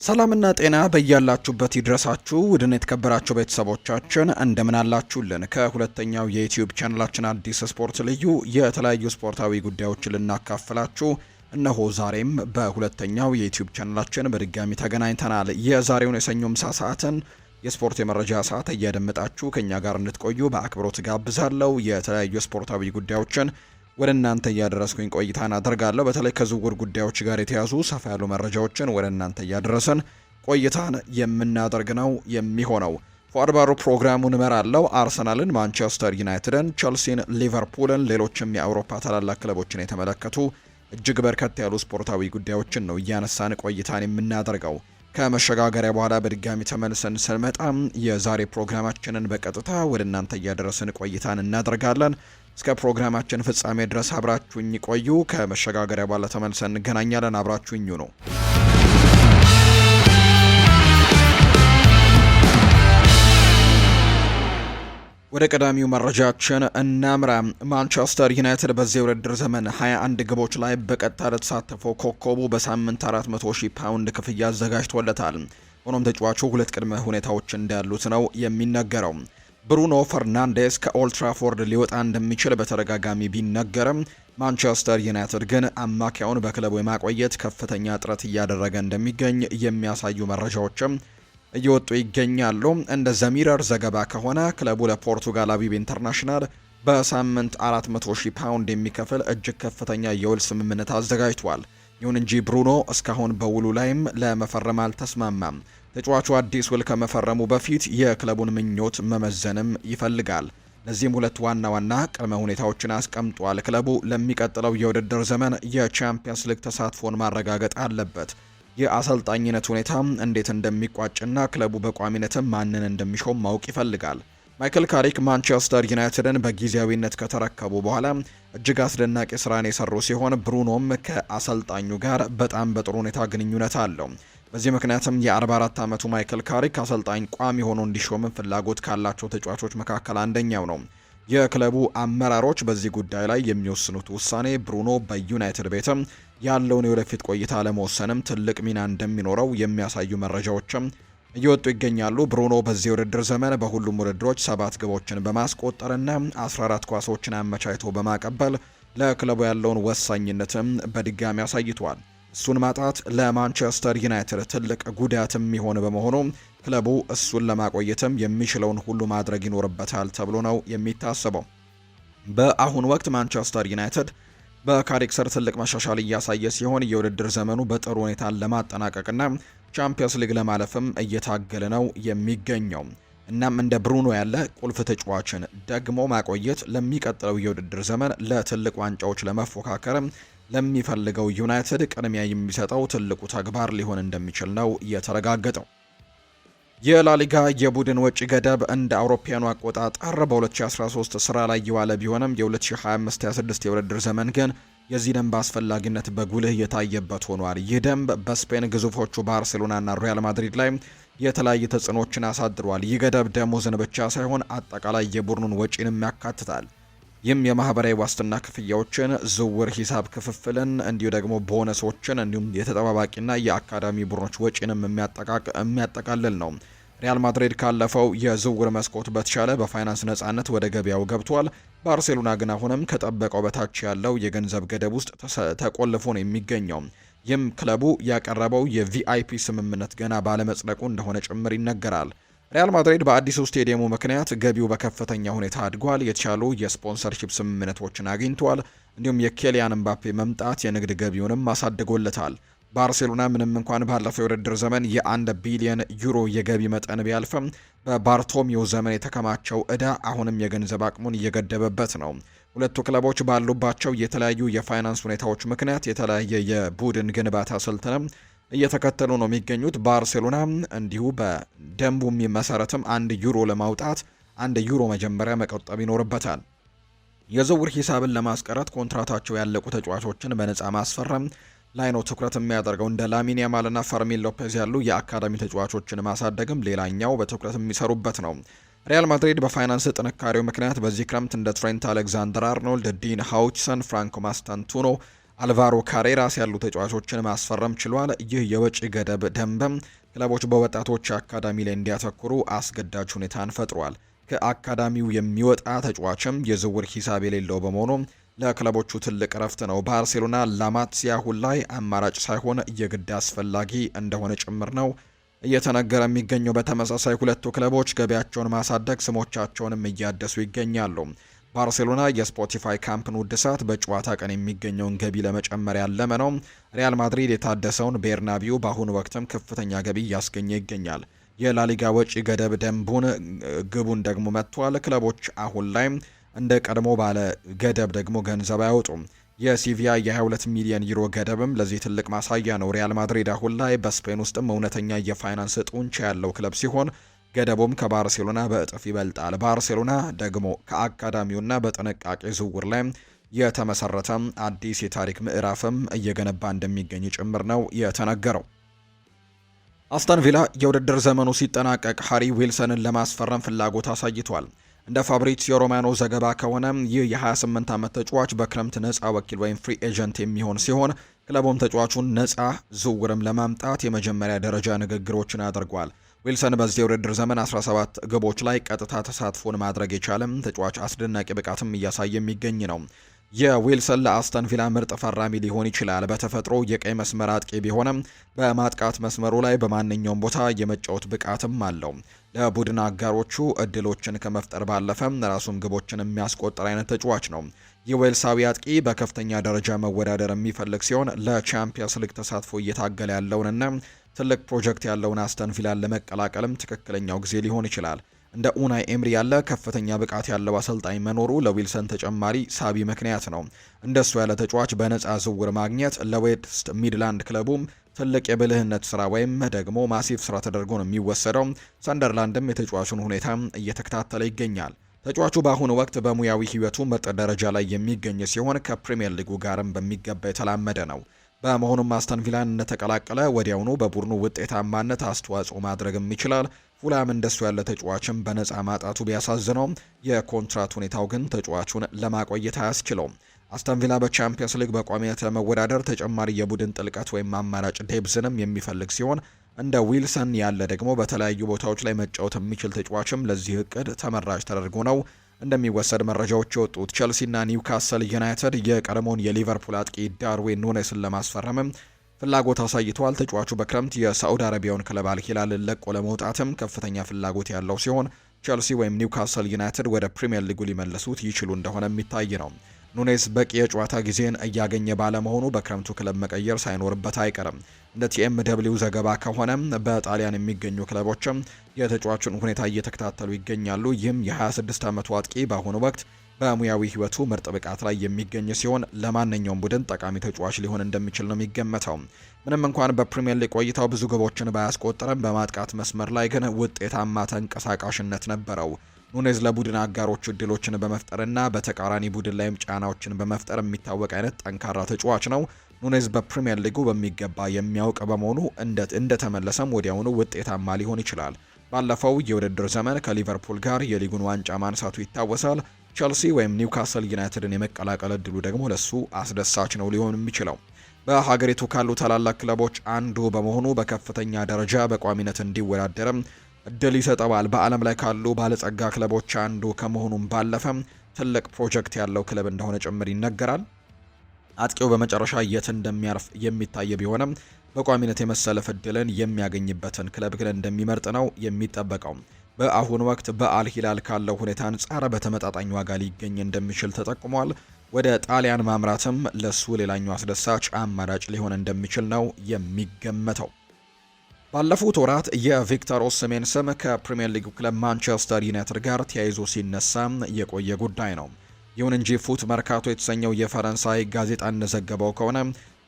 ሰላምና ጤና በያላችሁበት ይድረሳችሁ ውድን የተከበራችሁ ቤተሰቦቻችን እንደምን አላችሁልን? ከሁለተኛው የዩቲዩብ ቻናላችን አዲስ ስፖርት ልዩ የተለያዩ ስፖርታዊ ጉዳዮችን ልናካፍላችሁ እነሆ ዛሬም በሁለተኛው የዩቲዩብ ቻናላችን በድጋሚ ተገናኝተናል። የዛሬውን የሰኞ ምሳ ሰዓትን የስፖርት የመረጃ ሰዓት እያደመጣችሁ ከኛ ጋር እንድትቆዩ በአክብሮት ጋብዛለሁ። የተለያዩ ስፖርታዊ ጉዳዮችን ወደ እናንተ እያደረስኩኝ ቆይታን አደርጋለሁ። በተለይ ከዝውውር ጉዳዮች ጋር የተያዙ ሰፋ ያሉ መረጃዎችን ወደ እናንተ እያደረስን ቆይታን የምናደርግ ነው የሚሆነው። ፏድባሩ ፕሮግራሙን እመራለሁ። አርሰናልን፣ ማንቸስተር ዩናይትድን፣ ቸልሲን፣ ሊቨርፑልን፣ ሌሎችም የአውሮፓ ታላላቅ ክለቦችን የተመለከቱ እጅግ በርከት ያሉ ስፖርታዊ ጉዳዮችን ነው እያነሳን ቆይታን የምናደርገው። ከመሸጋገሪያ በኋላ በድጋሚ ተመልሰን ስንመጣም የዛሬ ፕሮግራማችንን በቀጥታ ወደ እናንተ እያደረስን ቆይታን እናደርጋለን። እስከ ፕሮግራማችን ፍጻሜ ድረስ አብራችሁኝ ቆዩ። ከመሸጋገሪያ በኋላ ተመልሰን እንገናኛለን። አብራችሁኝ ነው። ወደ ቀዳሚው መረጃችን እናምራ። ማንቸስተር ዩናይትድ በዚህ የውድድር ዘመን 21 ግቦች ላይ በቀጥታ ለተሳተፈው ኮከቡ በሳምንት 400,000 ፓውንድ ክፍያ አዘጋጅቶለታል። ሆኖም ተጫዋቹ ሁለት ቅድመ ሁኔታዎች እንዳሉት ነው የሚነገረው። ብሩኖ ፈርናንዴስ ከኦልትራፎርድ ሊወጣ እንደሚችል በተደጋጋሚ ቢነገርም ማንቸስተር ዩናይትድ ግን አማካዩን በክለቡ የማቆየት ከፍተኛ ጥረት እያደረገ እንደሚገኝ የሚያሳዩ መረጃዎችም እየወጡ ይገኛሉ። እንደ ዘሚረር ዘገባ ከሆነ ክለቡ ለፖርቱጋላዊው ኢንተርናሽናል በሳምንት 400,000 ፓውንድ የሚከፍል እጅግ ከፍተኛ የውል ስምምነት አዘጋጅቷል። ይሁን እንጂ ብሩኖ እስካሁን በውሉ ላይም ለመፈረም አልተስማማም። ተጫዋቹ አዲስ ውል ከመፈረሙ በፊት የክለቡን ምኞት መመዘንም ይፈልጋል። ለዚህም ሁለት ዋና ዋና ቅድመ ሁኔታዎችን አስቀምጧል። ክለቡ ለሚቀጥለው የውድድር ዘመን የቻምፒየንስ ሊግ ተሳትፎን ማረጋገጥ አለበት። የአሰልጣኝነት ሁኔታ እንዴት እንደሚቋጭና ክለቡ በቋሚነትም ማንን እንደሚሾም ማወቅ ይፈልጋል። ማይክል ካሪክ ማንቸስተር ዩናይትድን በጊዜያዊነት ከተረከቡ በኋላ እጅግ አስደናቂ ስራን የሰሩ ሲሆን ብሩኖም ከአሰልጣኙ ጋር በጣም በጥሩ ሁኔታ ግንኙነት አለው። በዚህ ምክንያትም የ44 ዓመቱ ማይክል ካሪክ አሰልጣኝ ቋሚ ሆኖ እንዲሾም ፍላጎት ካላቸው ተጫዋቾች መካከል አንደኛው ነው። የክለቡ አመራሮች በዚህ ጉዳይ ላይ የሚወስኑት ውሳኔ ብሩኖ በዩናይትድ ቤትም ያለውን የወደፊት ቆይታ ለመወሰንም ትልቅ ሚና እንደሚኖረው የሚያሳዩ መረጃዎችም እየወጡ ይገኛሉ። ብሩኖ በዚህ ውድድር ዘመን በሁሉም ውድድሮች 7 ግቦችን በማስቆጠርና 14 ኳሶችን አመቻችቶ በማቀበል ለክለቡ ያለውን ወሳኝነትም በድጋሚ አሳይቷል። እሱን ማጣት ለማንቸስተር ዩናይትድ ትልቅ ጉዳትም የሚሆን በመሆኑ ክለቡ እሱን ለማቆየትም የሚችለውን ሁሉ ማድረግ ይኖርበታል ተብሎ ነው የሚታሰበው። በአሁኑ ወቅት ማንቸስተር ዩናይትድ በካሪክ ስር ትልቅ መሻሻል እያሳየ ሲሆን የውድድር ዘመኑ በጥሩ ሁኔታ ለማጠናቀቅና ቻምፒየንስ ሊግ ለማለፍም እየታገለ ነው የሚገኘው። እናም እንደ ብሩኖ ያለ ቁልፍ ተጫዋችን ደግሞ ማቆየት ለሚቀጥለው የውድድር ዘመን ለትልቅ ዋንጫዎች ለመፎካከር ለሚፈልገው ዩናይትድ ቅድሚያ የሚሰጠው ትልቁ ተግባር ሊሆን እንደሚችል ነው የተረጋገጠው። የላሊጋ የቡድን ወጪ ገደብ እንደ አውሮፓውያኑ አቆጣጠር በ2013 ስራ ላይ የዋለ ቢሆንም የ2025-26 የውድድር ዘመን ግን የዚህ ደንብ አስፈላጊነት በጉልህ የታየበት ሆኗል። ይህ ደንብ በስፔን ግዙፎቹ ባርሴሎናና ሪያል ማድሪድ ላይ የተለያዩ ተጽዕኖችን አሳድሯል። ይህ ገደብ ደሞዝን ብቻ ሳይሆን አጠቃላይ የቡድኑን ወጪንም ያካትታል። ይህም የማህበራዊ ዋስትና ክፍያዎችን፣ ዝውውር ሂሳብ ክፍፍልን፣ እንዲሁ ደግሞ ቦነሶችን እንዲሁም የተጠባባቂና የአካዳሚ ቡድኖች ወጪንም የሚያጠቃልል ነው። ሪያል ማድሪድ ካለፈው የዝውውር መስኮት በተሻለ በፋይናንስ ነጻነት ወደ ገበያው ገብቷል። ባርሴሎና ግን አሁንም ከጠበቀው በታች ያለው የገንዘብ ገደብ ውስጥ ተቆልፎ ነው የሚገኘው። ይህም ክለቡ ያቀረበው የቪአይፒ ስምምነት ገና ባለመጽደቁ እንደሆነ ጭምር ይነገራል። ሪያል ማድሪድ በአዲሱ ስቴዲየሙ ምክንያት ገቢው በከፍተኛ ሁኔታ አድጓል። የተሻሉ የስፖንሰርሺፕ ስምምነቶችን አግኝቷል። እንዲሁም የኬሊያን ምባፔ መምጣት የንግድ ገቢውንም አሳድጎለታል። ባርሴሎና ምንም እንኳን ባለፈው የውድድር ዘመን የ1 ቢሊዮን ዩሮ የገቢ መጠን ቢያልፍም በባርቶሚው ዘመን የተከማቸው ዕዳ አሁንም የገንዘብ አቅሙን እየገደበበት ነው። ሁለቱ ክለቦች ባሉባቸው የተለያዩ የፋይናንስ ሁኔታዎች ምክንያት የተለያየ የቡድን ግንባታ ስልትንም እየተከተሉ ነው የሚገኙት። ባርሴሎና እንዲሁ በደንቡ መሰረትም 1 ዩሮ ለማውጣት 1 ዩሮ መጀመሪያ መቆጠብ ይኖርበታል። የዝውውር ሂሳብን ለማስቀረት ኮንትራታቸው ያለቁ ተጫዋቾችን በነፃ ማስፈረም ላይ ነው ትኩረት የሚያደርገው። እንደ ላሚን ያማልና ፈርሚን ሎፔዝ ያሉ የአካዳሚ ተጫዋቾችን ማሳደግም ሌላኛው በትኩረት የሚሰሩበት ነው። ሪያል ማድሪድ በፋይናንስ ጥንካሬው ምክንያት በዚህ ክረምት እንደ ትሬንት አሌክዛንደር አርኖልድ፣ ዲን ሃውችሰን፣ ፍራንኮ ማስታንቱኖ፣ አልቫሮ ካሬራስ ያሉ ተጫዋቾችን ማስፈረም ችሏል። ይህ የወጪ ገደብ ደንብም ክለቦች በወጣቶች አካዳሚ ላይ እንዲያተኩሩ አስገዳጅ ሁኔታን ፈጥሯል። ከአካዳሚው የሚወጣ ተጫዋችም የዝውውር ሂሳብ የሌለው በመሆኑ ለክለቦቹ ትልቅ ረፍት ነው። ባርሴሎና ላማሲያ አሁን ላይ አማራጭ ሳይሆን የግድ አስፈላጊ እንደሆነ ጭምር ነው እየተነገረ የሚገኘው። በተመሳሳይ ሁለቱ ክለቦች ገቢያቸውን ማሳደግ ስሞቻቸውንም እያደሱ ይገኛሉ። ባርሴሎና የስፖቲፋይ ካምፕን ውድሳት በጨዋታ ቀን የሚገኘውን ገቢ ለመጨመር ያለመ ነው። ሪያል ማድሪድ የታደሰውን ቤርናቢው በአሁኑ ወቅትም ከፍተኛ ገቢ እያስገኘ ይገኛል። የላሊጋ ወጪ ገደብ ደንቡን ግቡን ደግሞ መጥቷል። ክለቦች አሁን ላይ እንደ ቀድሞ ባለ ገደብ ደግሞ ገንዘብ አያወጡም። የሲቪያ የ22 ሚሊዮን ዩሮ ገደብም ለዚህ ትልቅ ማሳያ ነው። ሪያል ማድሪድ አሁን ላይ በስፔን ውስጥም እውነተኛ የፋይናንስ ጡንቻ ያለው ክለብ ሲሆን ገደቡም ከባርሴሎና በእጥፍ ይበልጣል። ባርሴሎና ደግሞ ከአካዳሚውና በጥንቃቄ ዝውውር ላይ የተመሰረተ አዲስ የታሪክ ምዕራፍም እየገነባ እንደሚገኝ ጭምር ነው የተነገረው። አስተን ቪላ የውድድር ዘመኑ ሲጠናቀቅ ሃሪ ዊልሰንን ለማስፈረም ፍላጎት አሳይቷል። እንደ ፋብሪዚዮ ሮማኖ ዘገባ ከሆነ ይህ የ28 ዓመት ተጫዋች በክረምት ነፃ ወኪል ወይም ፍሪ ኤጀንት የሚሆን ሲሆን ክለቡም ተጫዋቹን ነፃ ዝውውርም ለማምጣት የመጀመሪያ ደረጃ ንግግሮችን አድርጓል። ዊልሰን በዚህ የውድድር ዘመን 17 ግቦች ላይ ቀጥታ ተሳትፎን ማድረግ የቻለም ተጫዋች አስደናቂ ብቃትም እያሳየ የሚገኝ ነው። የዊልሰን ለአስተን ቪላ ምርጥ ፈራሚ ሊሆን ይችላል። በተፈጥሮ የቀይ መስመር አጥቂ ቢሆንም በማጥቃት መስመሩ ላይ በማንኛውም ቦታ የመጫወት ብቃትም አለው። ለቡድን አጋሮቹ እድሎችን ከመፍጠር ባለፈ ራሱም ግቦችን የሚያስቆጥር አይነት ተጫዋች ነው። የዌልሳዊ አጥቂ በከፍተኛ ደረጃ መወዳደር የሚፈልግ ሲሆን ለቻምፒየንስ ሊግ ተሳትፎ እየታገለ ያለውንና ትልቅ ፕሮጀክት ያለውን አስተን ቪላን ለመቀላቀልም ትክክለኛው ጊዜ ሊሆን ይችላል። እንደ ኡናይ ኤምሪ ያለ ከፍተኛ ብቃት ያለው አሰልጣኝ መኖሩ ለዊልሰን ተጨማሪ ሳቢ ምክንያት ነው። እንደሱ ያለ ተጫዋች በነፃ ዝውውር ማግኘት ለዌስት ሚድላንድ ክለቡም ትልቅ የብልህነት ስራ ወይም ደግሞ ማሲቭ ስራ ተደርጎ ነው የሚወሰደው። ሰንደርላንድም የተጫዋቹን ሁኔታ እየተከታተለ ይገኛል። ተጫዋቹ በአሁኑ ወቅት በሙያዊ ህይወቱ ምርጥ ደረጃ ላይ የሚገኝ ሲሆን ከፕሪሚየር ሊጉ ጋርም በሚገባ የተላመደ ነው። በመሆኑም አስተን ቪላን እንደተቀላቀለ ወዲያውኑ በቡድኑ ውጤታማነት አስተዋጽኦ ማድረግም ይችላል። ፉላም እንደሱ ያለ ተጫዋችም በነፃ ማጣቱ ቢያሳዝነው የኮንትራት ሁኔታው ግን ተጫዋቹን ለማቆየት አያስችለውም። አስተን ቪላ በቻምፒየንስ ሊግ በቋሚነት ለመወዳደር ተጨማሪ የቡድን ጥልቀት ወይም አማራጭ ዴብዝንም የሚፈልግ ሲሆን እንደ ዊልሰን ያለ ደግሞ በተለያዩ ቦታዎች ላይ መጫወት የሚችል ተጫዋችም ለዚህ እቅድ ተመራጭ ተደርጎ ነው እንደሚወሰድ መረጃዎች የወጡት። ቸልሲና ኒውካስል ዩናይትድ የቀድሞውን የሊቨርፑል አጥቂ ዳርዊን ኑኔስን ለማስፈረምም ፍላጎት አሳይተዋል። ተጫዋቹ በክረምት የሳዑዲ አረቢያውን ክለብ አልሂላልን ለቆ ለመውጣትም ከፍተኛ ፍላጎት ያለው ሲሆን ቸልሲ ወይም ኒውካስል ዩናይትድ ወደ ፕሪሚየር ሊጉ ሊመልሱት ይችሉ እንደሆነ የሚታይ ነው። ኑኔስ በቂ የጨዋታ ጊዜን እያገኘ ባለመሆኑ በክረምቱ ክለብ መቀየር ሳይኖርበት አይቀርም። እንደ ቲኤምደብሊው ዘገባ ከሆነ በጣሊያን የሚገኙ ክለቦችም የተጫዋቹን ሁኔታ እየተከታተሉ ይገኛሉ። ይህም የ26 ዓመቱ አጥቂ በአሁኑ ወቅት በሙያዊ ህይወቱ ምርጥ ብቃት ላይ የሚገኝ ሲሆን ለማንኛውም ቡድን ጠቃሚ ተጫዋች ሊሆን እንደሚችል ነው የሚገመተው። ምንም እንኳን በፕሪሚየር ሊግ ቆይታው ብዙ ግቦችን ባያስቆጥርም በማጥቃት መስመር ላይ ግን ውጤታማ ተንቀሳቃሽነት ነበረው። ኑኔዝ ለቡድን አጋሮቹ እድሎችን በመፍጠርና በተቃራኒ ቡድን ላይም ጫናዎችን በመፍጠር የሚታወቅ አይነት ጠንካራ ተጫዋች ነው። ኑኔዝ በፕሪሚየር ሊጉ በሚገባ የሚያውቅ በመሆኑ እንደተመለሰም ወዲያውኑ ውጤታማ ሊሆን ይችላል። ባለፈው የውድድር ዘመን ከሊቨርፑል ጋር የሊጉን ዋንጫ ማንሳቱ ይታወሳል። ቸልሲ ወይም ኒውካስል ዩናይትድን የመቀላቀል እድሉ ደግሞ ለሱ አስደሳች ነው ሊሆን የሚችለው። በሀገሪቱ ካሉ ታላላቅ ክለቦች አንዱ በመሆኑ በከፍተኛ ደረጃ በቋሚነት እንዲወዳደርም እድል ይሰጠዋል። በዓለም ላይ ካሉ ባለጸጋ ክለቦች አንዱ ከመሆኑም ባለፈ ትልቅ ፕሮጀክት ያለው ክለብ እንደሆነ ጭምር ይነገራል። አጥቂው በመጨረሻ የት እንደሚያርፍ የሚታይ ቢሆንም በቋሚነት የመሰለፍ እድልን የሚያገኝበትን ክለብ ግን እንደሚመርጥ ነው የሚጠበቀው። በአሁኑ ወቅት በአልሂላል ካለው ሁኔታ አንጻር በተመጣጣኝ ዋጋ ሊገኝ እንደሚችል ተጠቁሟል። ወደ ጣሊያን ማምራትም ለሱ ሌላኛው አስደሳች አማራጭ ሊሆን እንደሚችል ነው የሚገመተው። ባለፉት ወራት የቪክተር ኦሲሜን ስም ከፕሪሚየር ሊግ ክለብ ማንቸስተር ዩናይትድ ጋር ተያይዞ ሲነሳ የቆየ ጉዳይ ነው። ይሁን እንጂ ፉት መርካቶ የተሰኘው የፈረንሳይ ጋዜጣ እንደዘገበው ከሆነ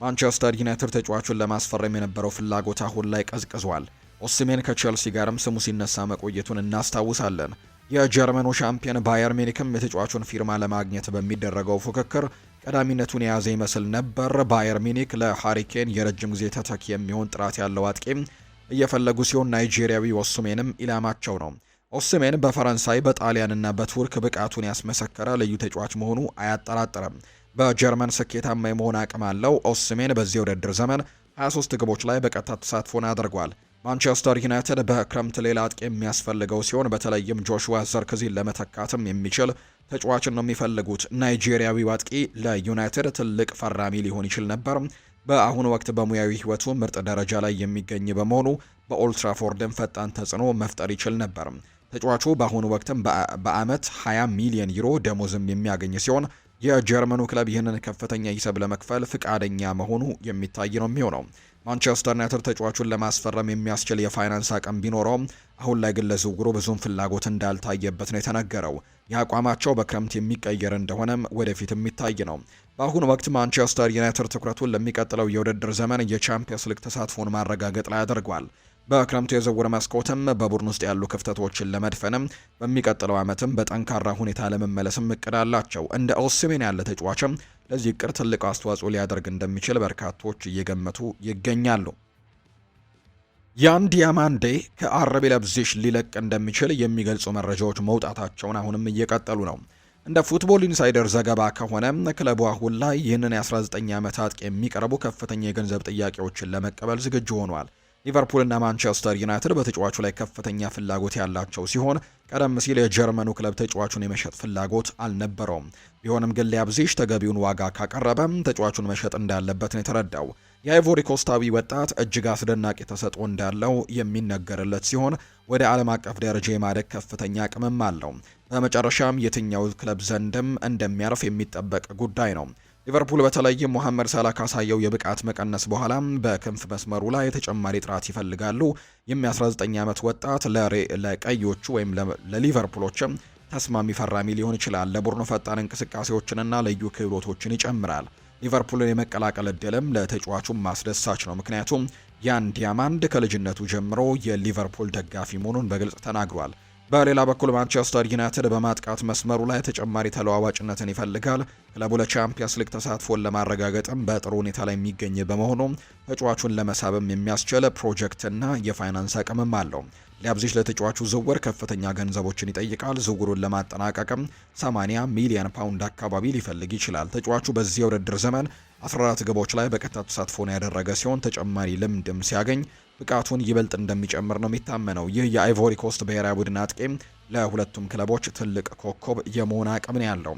ማንቸስተር ዩናይትድ ተጫዋቹን ለማስፈረም የነበረው ፍላጎት አሁን ላይ ቀዝቅዟል። ኦሲሜን ከቼልሲ ጋርም ስሙ ሲነሳ መቆየቱን እናስታውሳለን። የጀርመኑ ሻምፒዮን ባየር ሚኒክም የተጫዋቹን ፊርማ ለማግኘት በሚደረገው ፉክክር ቀዳሚነቱን የያዘ ይመስል ነበር። ባየር ሚኒክ ለሃሪኬን የረጅም ጊዜ ተተኪ የሚሆን ጥራት ያለው አጥቂም እየፈለጉ ሲሆን ናይጄሪያዊ ኦሲሜንም ኢላማቸው ነው። ኦሲሜን በፈረንሳይ በጣሊያንና በቱርክ ብቃቱን ያስመሰከረ ልዩ ተጫዋች መሆኑ አያጠራጥርም። በጀርመን ስኬታማ የመሆን አቅም አለው። ኦስሜን በዚህ ውድድር ዘመን 23 ግቦች ላይ በቀጥታ ተሳትፎን አድርጓል። ማንቸስተር ዩናይትድ በክረምት ሌላ አጥቂ የሚያስፈልገው ሲሆን በተለይም ጆሹዋ ዘርክዚን ለመተካትም የሚችል ተጫዋችን ነው የሚፈልጉት። ናይጄሪያዊው አጥቂ ለዩናይትድ ትልቅ ፈራሚ ሊሆን ይችል ነበር። በአሁኑ ወቅት በሙያዊ ሕይወቱ ምርጥ ደረጃ ላይ የሚገኝ በመሆኑ በኦልትራፎርድን ፈጣን ተጽዕኖ መፍጠር ይችል ነበር። ተጫዋቹ በአሁኑ ወቅትም በአመት 20 ሚሊዮን ዩሮ ደሞዝም የሚያገኝ ሲሆን የጀርመኑ ክለብ ይህንን ከፍተኛ ሂሳብ ለመክፈል ፍቃደኛ መሆኑ የሚታይ ነው የሚሆነው። ማንቸስተር ዩናይትድ ተጫዋቹን ለማስፈረም የሚያስችል የፋይናንስ አቅም ቢኖረውም አሁን ላይ ግን ለዝውውሩ ብዙም ፍላጎት እንዳልታየበት ነው የተነገረው። የአቋማቸው በክረምት የሚቀየር እንደሆነም ወደፊት የሚታይ ነው። በአሁኑ ወቅት ማንቸስተር ዩናይትድ ትኩረቱን ለሚቀጥለው የውድድር ዘመን የቻምፒየንስ ሊግ ተሳትፎን ማረጋገጥ ላይ አድርጓል። በክረምቱ የዝውውር መስኮትም በቡድን ውስጥ ያሉ ክፍተቶችን ለመድፈንም በሚቀጥለው ዓመትም በጠንካራ ሁኔታ ለመመለስም እቅድ አላቸው። እንደ ኦሲሜን ያለ ተጫዋችም ለዚህ እቅድ ትልቅ አስተዋጽኦ ሊያደርግ እንደሚችል በርካቶች እየገመቱ ይገኛሉ። ያን ዲያማንዴ ከአርቢ ለብዚሽ ሊለቅ እንደሚችል የሚገልጹ መረጃዎች መውጣታቸውን አሁንም እየቀጠሉ ነው። እንደ ፉትቦል ኢንሳይደር ዘገባ ከሆነ ክለቡ አሁን ላይ ይህንን የ19 ዓመት አጥቂ የሚቀርቡ ከፍተኛ የገንዘብ ጥያቄዎችን ለመቀበል ዝግጁ ሆኗል። ሊቨርፑልና ማንቸስተር ዩናይትድ በተጫዋቹ ላይ ከፍተኛ ፍላጎት ያላቸው ሲሆን ቀደም ሲል የጀርመኑ ክለብ ተጫዋቹን የመሸጥ ፍላጎት አልነበረውም። ቢሆንም ግን ሊያብዚሽ ተገቢውን ዋጋ ካቀረበ ተጫዋቹን መሸጥ እንዳለበት ነው የተረዳው። የአይቮሪ ኮስታዊ ወጣት እጅግ አስደናቂ ተሰጥኦ እንዳለው የሚነገርለት ሲሆን ወደ ዓለም አቀፍ ደረጃ የማደግ ከፍተኛ አቅምም አለው። በመጨረሻም የትኛው ክለብ ዘንድም እንደሚያርፍ የሚጠበቅ ጉዳይ ነው። ሊቨርፑል በተለይም ሞሐመድ ሳላ ካሳየው የብቃት መቀነስ በኋላ በክንፍ መስመሩ ላይ ተጨማሪ ጥራት ይፈልጋሉ። የ19 ዓመት ወጣት ለቀዮቹ ወይም ለሊቨርፑሎችም ተስማሚ ፈራሚ ሊሆን ይችላል። ለቡድኑ ፈጣን እንቅስቃሴዎችንና ልዩ ክህሎቶችን ይጨምራል። ሊቨርፑልን የመቀላቀል እድልም ለተጫዋቹም ማስደሳች ነው። ምክንያቱም ያን ዲያማንድ ከልጅነቱ ጀምሮ የሊቨርፑል ደጋፊ መሆኑን በግልጽ ተናግሯል። በሌላ በኩል ማንቸስተር ዩናይትድ በማጥቃት መስመሩ ላይ ተጨማሪ ተለዋዋጭነትን ይፈልጋል። ክለቡ ለቻምፒየንስ ሊግ ተሳትፎን ለማረጋገጥም በጥሩ ሁኔታ ላይ የሚገኝ በመሆኑ ተጫዋቹን ለመሳብም የሚያስችል ፕሮጀክትና የፋይናንስ አቅምም አለው። ሊያብዚሽ ለተጫዋቹ ዝውውር ከፍተኛ ገንዘቦችን ይጠይቃል። ዝውውሩን ለማጠናቀቅም 80 ሚሊዮን ፓውንድ አካባቢ ሊፈልግ ይችላል። ተጫዋቹ በዚህ የውድድር ዘመን 14 ግቦች ላይ በቀጥታ ተሳትፎን ያደረገ ሲሆን ተጨማሪ ልምድም ሲያገኝ ብቃቱን ይበልጥ እንደሚጨምር ነው የሚታመነው። ይህ የአይቮሪ ኮስት ብሔራዊ ቡድን አጥቂም ለሁለቱም ክለቦች ትልቅ ኮከብ የመሆን አቅም ነው ያለው።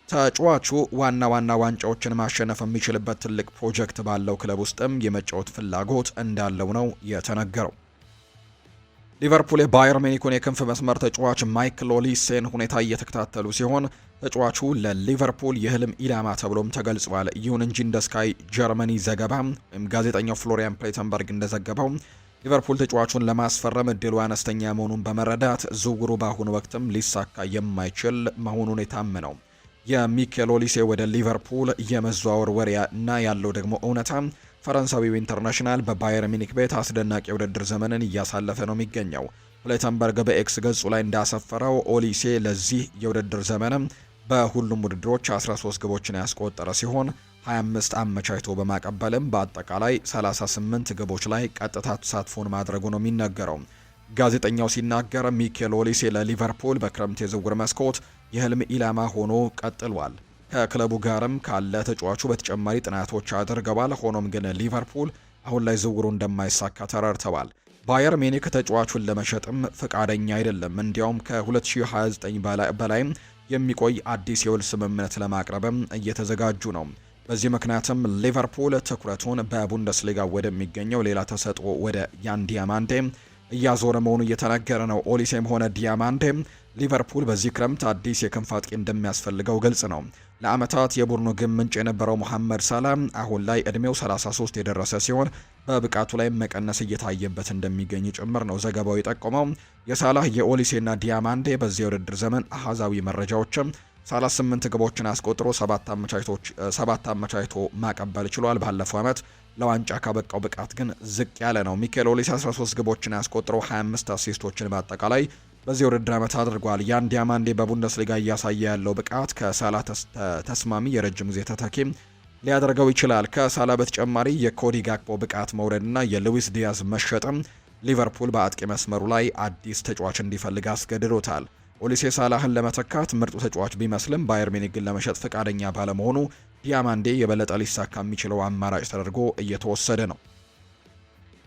ተጫዋቹ ዋና ዋንጫዎችን ማሸነፍ የሚችልበት ትልቅ ፕሮጀክት ባለው ክለብ ውስጥም የመጫወት ፍላጎት እንዳለው ነው የተነገረው። ሊቨርፑል የባየር ሚኒኩን የክንፍ መስመር ተጫዋች ማይክል ኦሊሴን ሁኔታ እየተከታተሉ ሲሆን ተጫዋቹ ለሊቨርፑል የህልም ኢላማ ተብሎም ተገልጿል። ይሁን እንጂ እንደ ስካይ ጀርመኒ ዘገባ ወይም ጋዜጠኛው ፍሎሪያን ፕሌተንበርግ እንደዘገበው ሊቨርፑል ተጫዋቹን ለማስፈረም እድሉ አነስተኛ መሆኑን በመረዳት ዝውውሩ በአሁኑ ወቅትም ሊሳካ የማይችል መሆኑን የታመነው የሚኬል ኦሊሴ ወደ ሊቨርፑል የመዘዋወር ወሬ እና ያለው ደግሞ እውነታ ፈረንሳዊው ኢንተርናሽናል በባየር ሚኒክ ቤት አስደናቂ የውድድር ዘመንን እያሳለፈ ነው የሚገኘው። ፕሌተንበርግ በኤክስ ገጹ ላይ እንዳሰፈረው ኦሊሴ ለዚህ የውድድር ዘመንም በሁሉም ውድድሮች 13 ግቦችን ያስቆጠረ ሲሆን 25 አመቻችቶ በማቀበልም በአጠቃላይ 38 ግቦች ላይ ቀጥታ ተሳትፎን ማድረጉ ነው የሚነገረው። ጋዜጠኛው ሲናገር ሚኬል ኦሊሴ ለሊቨርፑል በክረምት የዝውውር መስኮት የህልም ኢላማ ሆኖ ቀጥሏል። ከክለቡ ጋርም ካለ ተጫዋቹ በተጨማሪ ጥናቶች አድርገዋል። ሆኖም ግን ሊቨርፑል አሁን ላይ ዝውውሩ እንደማይሳካ ተረድተዋል። ባየር ሚኒክ ተጫዋቹን ለመሸጥም ፈቃደኛ አይደለም። እንዲያውም ከ2029 በላይም የሚቆይ አዲስ የውል ስምምነት ለማቅረብም እየተዘጋጁ ነው። በዚህ ምክንያትም ሊቨርፑል ትኩረቱን በቡንደስሊጋ ወደሚገኘው ሌላ ተሰጥኦ ወደ ያን ዲያማንዴ እያዞረ መሆኑ እየተነገረ ነው። ኦሊሴም ሆነ ዲያማንዴ ሊቨርፑል በዚህ ክረምት አዲስ የክንፍ አጥቂ እንደሚያስፈልገው ግልጽ ነው። ለአመታት የቡድኑ ግብ ምንጭ የነበረው ሞሐመድ ሳላ አሁን ላይ እድሜው 33 የደረሰ ሲሆን በብቃቱ ላይ መቀነስ እየታየበት እንደሚገኝ ጭምር ነው ዘገባው የጠቆመው። የሳላህ የኦሊሴና ዲያማንዴ በዚህ የውድድር ዘመን አሃዛዊ መረጃዎችም 38 ግቦችን አስቆጥሮ 7 አመቻችቶ ማቀበል ችሏል። ባለፈው አመት ለዋንጫ ካበቃው ብቃት ግን ዝቅ ያለ ነው። ሚኬል ኦሊሴ 13 ግቦችን አስቆጥሮ 25 አሲስቶችን በአጠቃላይ በዚህ ውድድር ዓመት አድርጓል። ያን ዲያማንዴ በቡንደስሊጋ እያሳየ ያለው ብቃት ከሳላ ተስማሚ የረጅም ጊዜ ተተኪም ሊያደርገው ይችላል። ከሳላ በተጨማሪ የኮዲ ጋክፖ ብቃት መውረድና የሉዊስ ዲያዝ መሸጥም ሊቨርፑል በአጥቂ መስመሩ ላይ አዲስ ተጫዋች እንዲፈልግ አስገድዶታል። ኦሊሴ ሳላህን ለመተካት ምርጡ ተጫዋች ቢመስልም ባየር ሚኒክ ግን ለመሸጥ ፈቃደኛ ባለመሆኑ ዲያማንዴ የበለጠ ሊሳካ የሚችለው አማራጭ ተደርጎ እየተወሰደ ነው።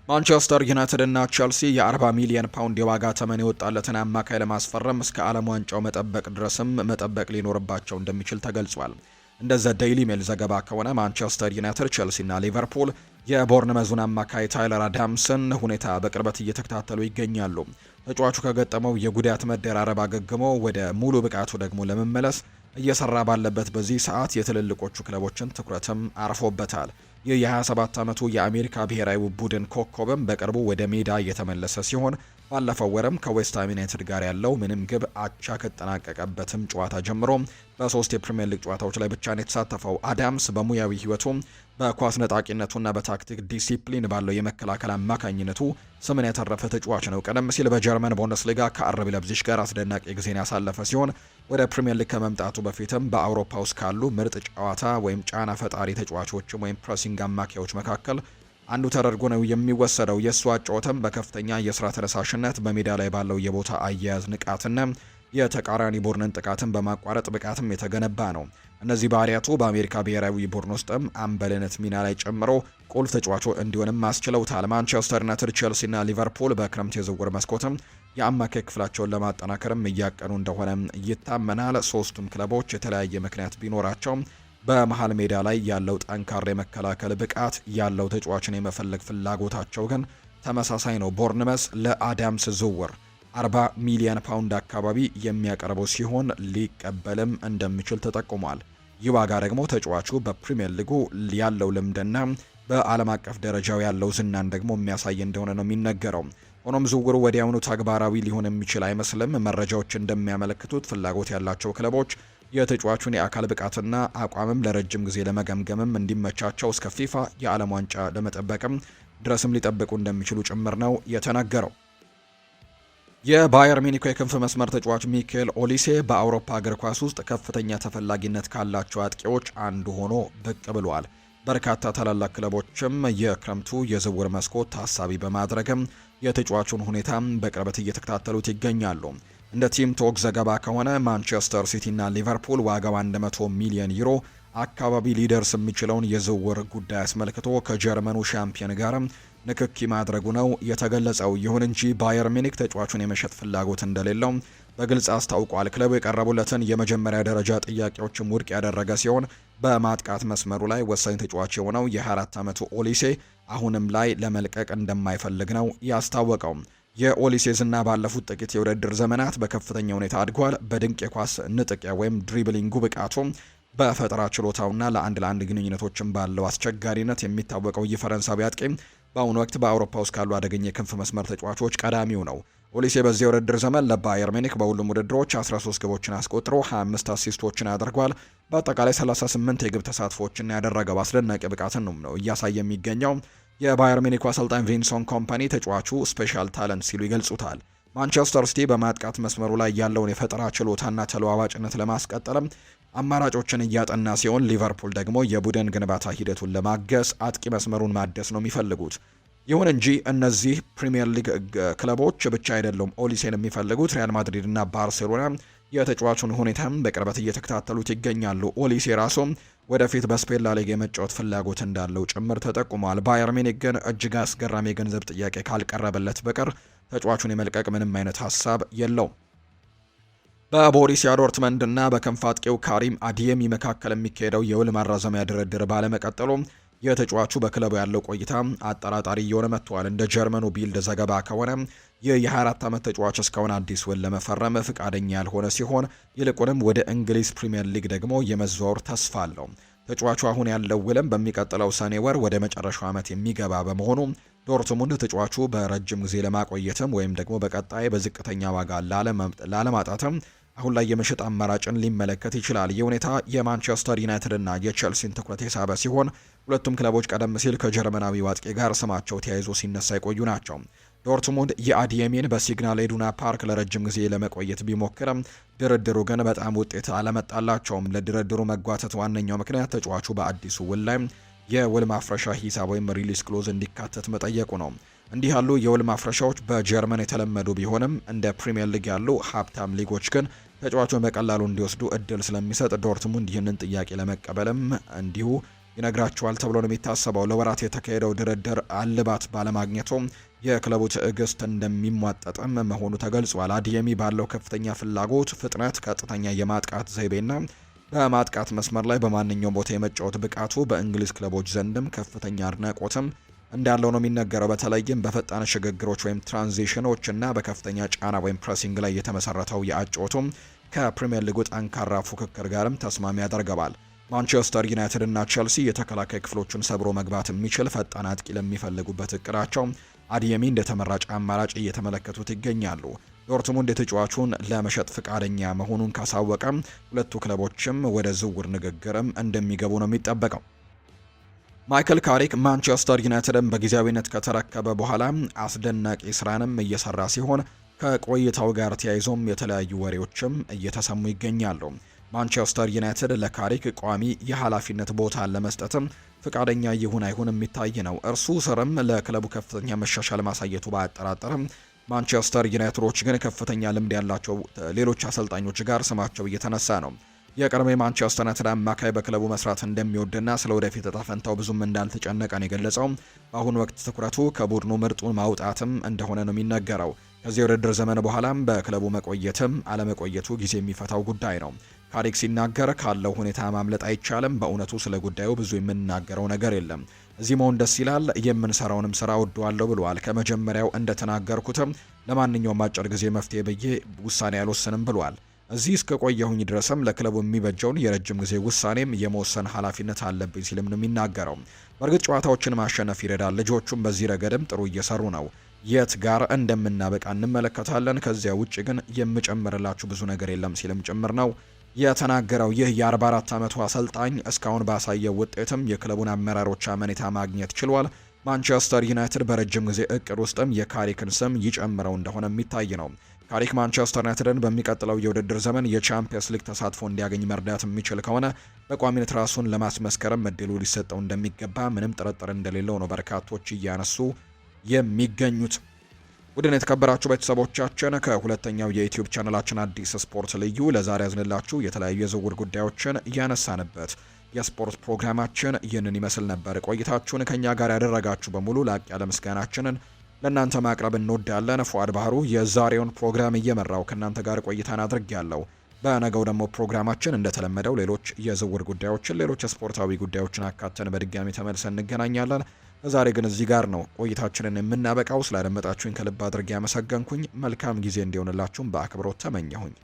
ማንቸስተር ዩናይትድ እና ቸልሲ የ40 ሚሊዮን ፓውንድ የዋጋ ተመን የወጣለትን አማካይ ለማስፈረም እስከ ዓለም ዋንጫው መጠበቅ ድረስም መጠበቅ ሊኖርባቸው እንደሚችል ተገልጿል። እንደዛ ዴይሊ ሜል ዘገባ ከሆነ ማንቸስተር ዩናይትድ፣ ቸልሲ እና ሊቨርፑል የቦርንመዙን አማካይ ታይለር አዳምስን ሁኔታ በቅርበት እየተከታተሉ ይገኛሉ። ተጫዋቹ ከገጠመው የጉዳት መደራረብ አገግሞ ወደ ሙሉ ብቃቱ ደግሞ ለመመለስ እየሰራ ባለበት በዚህ ሰዓት የትልልቆቹ ክለቦችን ትኩረትም አርፎበታል። ይህ የ27 ዓመቱ የአሜሪካ ብሔራዊ ቡድን ኮከብም በቅርቡ ወደ ሜዳ እየተመለሰ ሲሆን ባለፈው ወርም ከዌስትሃም ዩናይትድ ጋር ያለው ምንም ግብ አቻ ከተጠናቀቀበትም ጨዋታ ጀምሮ በ3 የፕሪሚየር ሊግ ጨዋታዎች ላይ ብቻ ነው የተሳተፈው። አዳምስ በሙያዊ ሕይወቱ በኳስ ነጣቂነቱና በታክቲክ ዲሲፕሊን ባለው የመከላከል አማካኝነቱ ስምን ያተረፈ ተጫዋች ነው። ቀደም ሲል በጀርመን ቡንደስሊጋ ከአርቢ ለብዚሽ ጋር አስደናቂ ጊዜን ያሳለፈ ሲሆን ወደ ፕሪሚየር ሊግ ከመምጣቱ በፊትም በአውሮፓ ውስጥ ካሉ ምርጥ ጨዋታ ወይም ጫና ፈጣሪ ተጫዋቾችም ወይም ፕሬሲንግ አማካዮች መካከል አንዱ ተደርጎ ነው የሚወሰደው። የእሱ አጨዋወትም በከፍተኛ የስራ ተነሳሽነት በሜዳ ላይ ባለው የቦታ አያያዝ ንቃትና የተቃራኒ ቡድንን ጥቃትን በማቋረጥ ብቃትም የተገነባ ነው። እነዚህ ባህሪያቱ በአሜሪካ ብሔራዊ ቡድን ውስጥም አምበልነት ሚና ላይ ጨምሮ ቁልፍ ተጫዋቹ እንዲሆንም አስችለውታል። ማንቸስተር ዩናይትድ፣ ቼልሲ እና ሊቨርፑል በክረምት የዝውውር መስኮትም የአማካይ ክፍላቸውን ለማጠናከርም እያቀኑ እንደሆነ ይታመናል። ሶስቱም ክለቦች የተለያየ ምክንያት ቢኖራቸው በመሃል ሜዳ ላይ ያለው ጠንካራ የመከላከል ብቃት ያለው ተጫዋችን የመፈለግ ፍላጎታቸው ግን ተመሳሳይ ነው። ቦርንመስ ለአዳምስ ዝውውር 40 ሚሊዮን ፓውንድ አካባቢ የሚያቀርበው ሲሆን ሊቀበልም እንደሚችል ተጠቁሟል። ይህ ዋጋ ደግሞ ተጫዋቹ በፕሪሚየር ሊጉ ያለው ልምድና በዓለም አቀፍ ደረጃው ያለው ዝናን ደግሞ የሚያሳይ እንደሆነ ነው የሚነገረው። ሆኖም ዝውውሩ ወዲያውኑ ተግባራዊ ሊሆን የሚችል አይመስልም። መረጃዎች እንደሚያመለክቱት ፍላጎት ያላቸው ክለቦች የተጫዋቹን የአካል ብቃትና አቋምም ለረጅም ጊዜ ለመገምገምም እንዲመቻቸው እስከ ፊፋ የዓለም ዋንጫ ለመጠበቅም ድረስም ሊጠብቁ እንደሚችሉ ጭምር ነው የተነገረው። የባየር ሚኒክ የክንፍ መስመር ተጫዋች ሚካኤል ኦሊሴ በአውሮፓ እግር ኳስ ውስጥ ከፍተኛ ተፈላጊነት ካላቸው አጥቂዎች አንዱ ሆኖ ብቅ ብሏል። በርካታ ታላላቅ ክለቦችም የክረምቱ የዝውውር መስኮት ታሳቢ በማድረግም የተጫዋቹን ሁኔታ በቅርበት እየተከታተሉት ይገኛሉ። እንደ ቲም ቶክ ዘገባ ከሆነ ማንቸስተር ሲቲ እና ሊቨርፑል ዋጋው 100 ሚሊዮን ዩሮ አካባቢ ሊደርስ የሚችለውን የዝውውር ጉዳይ አስመልክቶ ከጀርመኑ ሻምፒዮን ጋር ንክኪ ማድረጉ ነው የተገለጸው። ይሁን እንጂ ባየር ሚኒክ ተጫዋቹን የመሸጥ ፍላጎት እንደሌለው በግልጽ አስታውቋል። ክለቡ የቀረቡለትን የመጀመሪያ ደረጃ ጥያቄዎችም ውድቅ ያደረገ ሲሆን በማጥቃት መስመሩ ላይ ወሳኝ ተጫዋች የሆነው የ24 ዓመቱ ኦሊሴ አሁንም ላይ ለመልቀቅ እንደማይፈልግ ነው ያስታወቀው። የኦሊሴ ዝና ባለፉት ጥቂት የውድድር ዘመናት በከፍተኛ ሁኔታ አድጓል። በድንቅ የኳስ ንጥቂያ ወይም ድሪብሊንጉ ብቃቱ በፈጠራ ችሎታውና ለአንድ ግንኙነቶችን ባለው አስቸጋሪነት የሚታወቀው የፈረንሳዊ አጥቂ በአሁኑ ወቅት በአውሮፓ ውስጥ ካሉ አደገኛ የክንፍ መስመር ተጫዋቾች ቀዳሚው ነው። ኦሊሴ በዚህ የውድድር ዘመን ለባየር ሚኒክ በሁሉም ውድድሮች 13 ግቦችን አስቆጥሮ 25 አሲስቶችን አድርጓል። በአጠቃላይ 38 የግብ ተሳትፎችን ያደረገው አስደናቂ ብቃትን ነው እያሳየ የሚገኘው። የባየር ሚኒክ አሰልጣኝ ቪንሰንት ኮምፓኒ ተጫዋቹ ስፔሻል ታለንት ሲሉ ይገልጹታል። ማንቸስተር ሲቲ በማጥቃት መስመሩ ላይ ያለውን የፈጠራ ችሎታና ተለዋዋጭነት ለማስቀጠልም አማራጮችን እያጠና ሲሆን፣ ሊቨርፑል ደግሞ የቡድን ግንባታ ሂደቱን ለማገዝ አጥቂ መስመሩን ማደስ ነው የሚፈልጉት። ይሁን እንጂ እነዚህ ፕሪሚየር ሊግ ክለቦች ብቻ አይደሉም ኦሊሴን የሚፈልጉት። ሪያል ማድሪድ እና ባርሴሎና የተጫዋቹን ሁኔታም በቅርበት እየተከታተሉት ይገኛሉ። ኦሊሴ ራሱ ወደፊት በስፔን ላሊጋ የመጫወት ፍላጎት እንዳለው ጭምር ተጠቁሟል። ባየር ሚኒክ ግን እጅግ አስገራሚ የገንዘብ ጥያቄ ካልቀረበለት በቀር ተጫዋቹን የመልቀቅ ምንም አይነት ሀሳብ የለውም። በቦሩሲያ ዶርትመንድ እና በክንፍ አጥቂው ካሪም አዲየሚ መካከል የሚካሄደው የውል ማራዘሚያ ድርድር ባለመቀጠሉ የተጫዋቹ በክለቡ ያለው ቆይታ አጠራጣሪ እየሆነ መጥቷል። እንደ ጀርመኑ ቢልድ ዘገባ ከሆነ የ24 ዓመት ተጫዋች እስካሁን አዲስ ውል ለመፈረም ፍቃደኛ ያልሆነ ሲሆን ይልቁንም ወደ እንግሊዝ ፕሪምየር ሊግ ደግሞ የመዘዋወር ተስፋ አለው። ተጫዋቹ አሁን ያለው ውልም በሚቀጥለው ሰኔ ወር ወደ መጨረሻው ዓመት የሚገባ በመሆኑ ዶርትሙንድ ተጫዋቹ በረጅም ጊዜ ለማቆየትም ወይም ደግሞ በቀጣይ በዝቅተኛ ዋጋ ላለማጣትም አሁን ላይ የመሸጥ አማራጭን ሊመለከት ይችላል። ይህ ሁኔታ የማንቸስተር ዩናይትድ እና የቼልሲን ትኩረት የሳበ ሲሆን ሁለቱም ክለቦች ቀደም ሲል ከጀርመናዊ አጥቂ ጋር ስማቸው ተያይዞ ሲነሳ የቆዩ ናቸው። ዶርትሙንድ የአዲየሚን በሲግናል ኢዱና ፓርክ ለረጅም ጊዜ ለመቆየት ቢሞክርም ድርድሩ ግን በጣም ውጤት አለመጣላቸውም። ለድርድሩ መጓተት ዋነኛው ምክንያት ተጫዋቹ በአዲሱ ውል ላይ የውል ማፍረሻ ሂሳብ ወይም ሪሊስ ክሎዝ እንዲካተት መጠየቁ ነው። እንዲህ ያሉ የውል ማፍረሻዎች በጀርመን የተለመዱ ቢሆንም እንደ ፕሪሚየር ሊግ ያሉ ሀብታም ሊጎች ግን ተጫዋቹን በቀላሉ እንዲወስዱ እድል ስለሚሰጥ ዶርትሙንድ ይህንን ጥያቄ ለመቀበልም እንዲሁ ይነግራቸዋል ተብሎ ነው የሚታሰበው። ለወራት የተካሄደው ድርድር አልባት ባለማግኘቱ የክለቡ ትዕግስት እንደሚሟጠጥም መሆኑ ተገልጿል። አዲየሚ ባለው ከፍተኛ ፍላጎት፣ ፍጥነት፣ ቀጥተኛ የማጥቃት ዘይቤና በማጥቃት መስመር ላይ በማንኛውም ቦታ የመጫወት ብቃቱ በእንግሊዝ ክለቦች ዘንድም ከፍተኛ አድናቆትም እንዳለው ነው የሚነገረው። በተለይም በፈጣን ሽግግሮች ወይም ትራንዚሽኖች እና በከፍተኛ ጫና ወይም ፕሬሲንግ ላይ የተመሰረተው የአጨዋወቱም ከፕሪሚየር ሊጉ ጠንካራ ፉክክር ጋርም ተስማሚ ያደርገዋል። ማንቸስተር ዩናይትድ እና ቼልሲ የተከላካይ ክፍሎቹን ሰብሮ መግባት የሚችል ፈጣን አጥቂ ለሚፈልጉበት እቅዳቸው አዲየሚ እንደ ተመራጭ አማራጭ እየተመለከቱት ይገኛሉ። ዶርትሙንድ የተጫዋቹን ለመሸጥ ፍቃደኛ መሆኑን ካሳወቀ ሁለቱ ክለቦችም ወደ ዝውውር ንግግርም እንደሚገቡ ነው የሚጠበቀው። ማይክል ካሪክ ማንቸስተር ዩናይትድን በጊዜያዊነት ከተረከበ በኋላ አስደናቂ ስራንም እየሰራ ሲሆን ከቆይታው ጋር ተያይዞም የተለያዩ ወሬዎችም እየተሰሙ ይገኛሉ። ማንቸስተር ዩናይትድ ለካሪክ ቋሚ የኃላፊነት ቦታ ለመስጠትም ፍቃደኛ ይሁን አይሁን የሚታይ ነው። እርሱ ስርም ለክለቡ ከፍተኛ መሻሻል ማሳየቱ ባያጠራጠርም ማንቸስተር ዩናይትዶች ግን ከፍተኛ ልምድ ያላቸው ሌሎች አሰልጣኞች ጋር ስማቸው እየተነሳ ነው። የቀድሞ ማንቸስተር ዩናይትድ አማካይ በክለቡ መስራት እንደሚወድና ስለ ወደፊት እጣ ፈንታው ብዙም እንዳልተጨነቀ ነው የገለጸው። በአሁኑ ወቅት ትኩረቱ ከቡድኑ ምርጡን ማውጣትም እንደሆነ ነው የሚነገረው። ከዚህ የውድድር ዘመን በኋላም በክለቡ መቆየትም አለመቆየቱ ጊዜ የሚፈታው ጉዳይ ነው። ካሪክ ሲናገር ካለው ሁኔታ ማምለጥ አይቻልም። በእውነቱ ስለ ጉዳዩ ብዙ የምናገረው ነገር የለም። እዚህ መሆን ደስ ይላል። የምንሰራውንም ስራ ወደዋለሁ ብለዋል። ከመጀመሪያው እንደተናገርኩትም ለማንኛውም አጭር ጊዜ መፍትሄ ብዬ ውሳኔ አልወስንም ብለዋል። እዚህ እስከ ቆየሁኝ ድረስም ለክለቡ የሚበጀውን የረጅም ጊዜ ውሳኔም የመወሰን ኃላፊነት አለብኝ ሲልም ነው የሚናገረው። በእርግጥ ጨዋታዎችን ማሸነፍ ይረዳል። ልጆቹም በዚህ ረገድም ጥሩ እየሰሩ ነው። የት ጋር እንደምናበቃ እንመለከታለን። ከዚያ ውጭ ግን የምጨምርላችሁ ብዙ ነገር የለም ሲልም ጭምር ነው የተናገረው። ይህ የ44 ዓመቱ አሰልጣኝ እስካሁን ባሳየው ውጤትም የክለቡን አመራሮች አመኔታ ማግኘት ችሏል። ማንቸስተር ዩናይትድ በረጅም ጊዜ እቅድ ውስጥም የካሪክን ስም ይጨምረው እንደሆነ የሚታይ ነው። ካሪክ ማንቸስተር ዩናይትድን በሚቀጥለው የውድድር ዘመን የቻምፒየንስ ሊግ ተሳትፎ እንዲያገኝ መርዳት የሚችል ከሆነ በቋሚነት ራሱን ለማስመስከርም እድሉ ሊሰጠው እንደሚገባ ምንም ጥርጥር እንደሌለው ነው በርካቶች እያነሱ የሚገኙት። ውድን የተከበራችሁ ቤተሰቦቻችን ከሁለተኛው የዩቲዩብ ቻናላችን አዲስ ስፖርት ልዩ ለዛሬ ያዝንላችሁ የተለያዩ የዝውውር ጉዳዮችን እያነሳንበት የስፖርት ፕሮግራማችን ይህንን ይመስል ነበር። ቆይታችሁን ከኛ ጋር ያደረጋችሁ በሙሉ ላቅ ያለ ምስጋናችንን ለእናንተ ማቅረብ እንወዳለን። ፉአድ ባህሩ የዛሬውን ፕሮግራም እየመራው ከእናንተ ጋር ቆይታን አድርጌያለሁ። በነገው ደግሞ ፕሮግራማችን እንደተለመደው ሌሎች የዝውውር ጉዳዮችን፣ ሌሎች ስፖርታዊ ጉዳዮችን አካተን በድጋሚ ተመልሰን እንገናኛለን። ዛሬ ግን እዚህ ጋር ነው ቆይታችንን የምናበቃው። ስላደመጣችሁኝ ከልብ አድርጌ ያመሰገንኩኝ። መልካም ጊዜ እንዲሆንላችሁም በአክብሮት ተመኘሁኝ።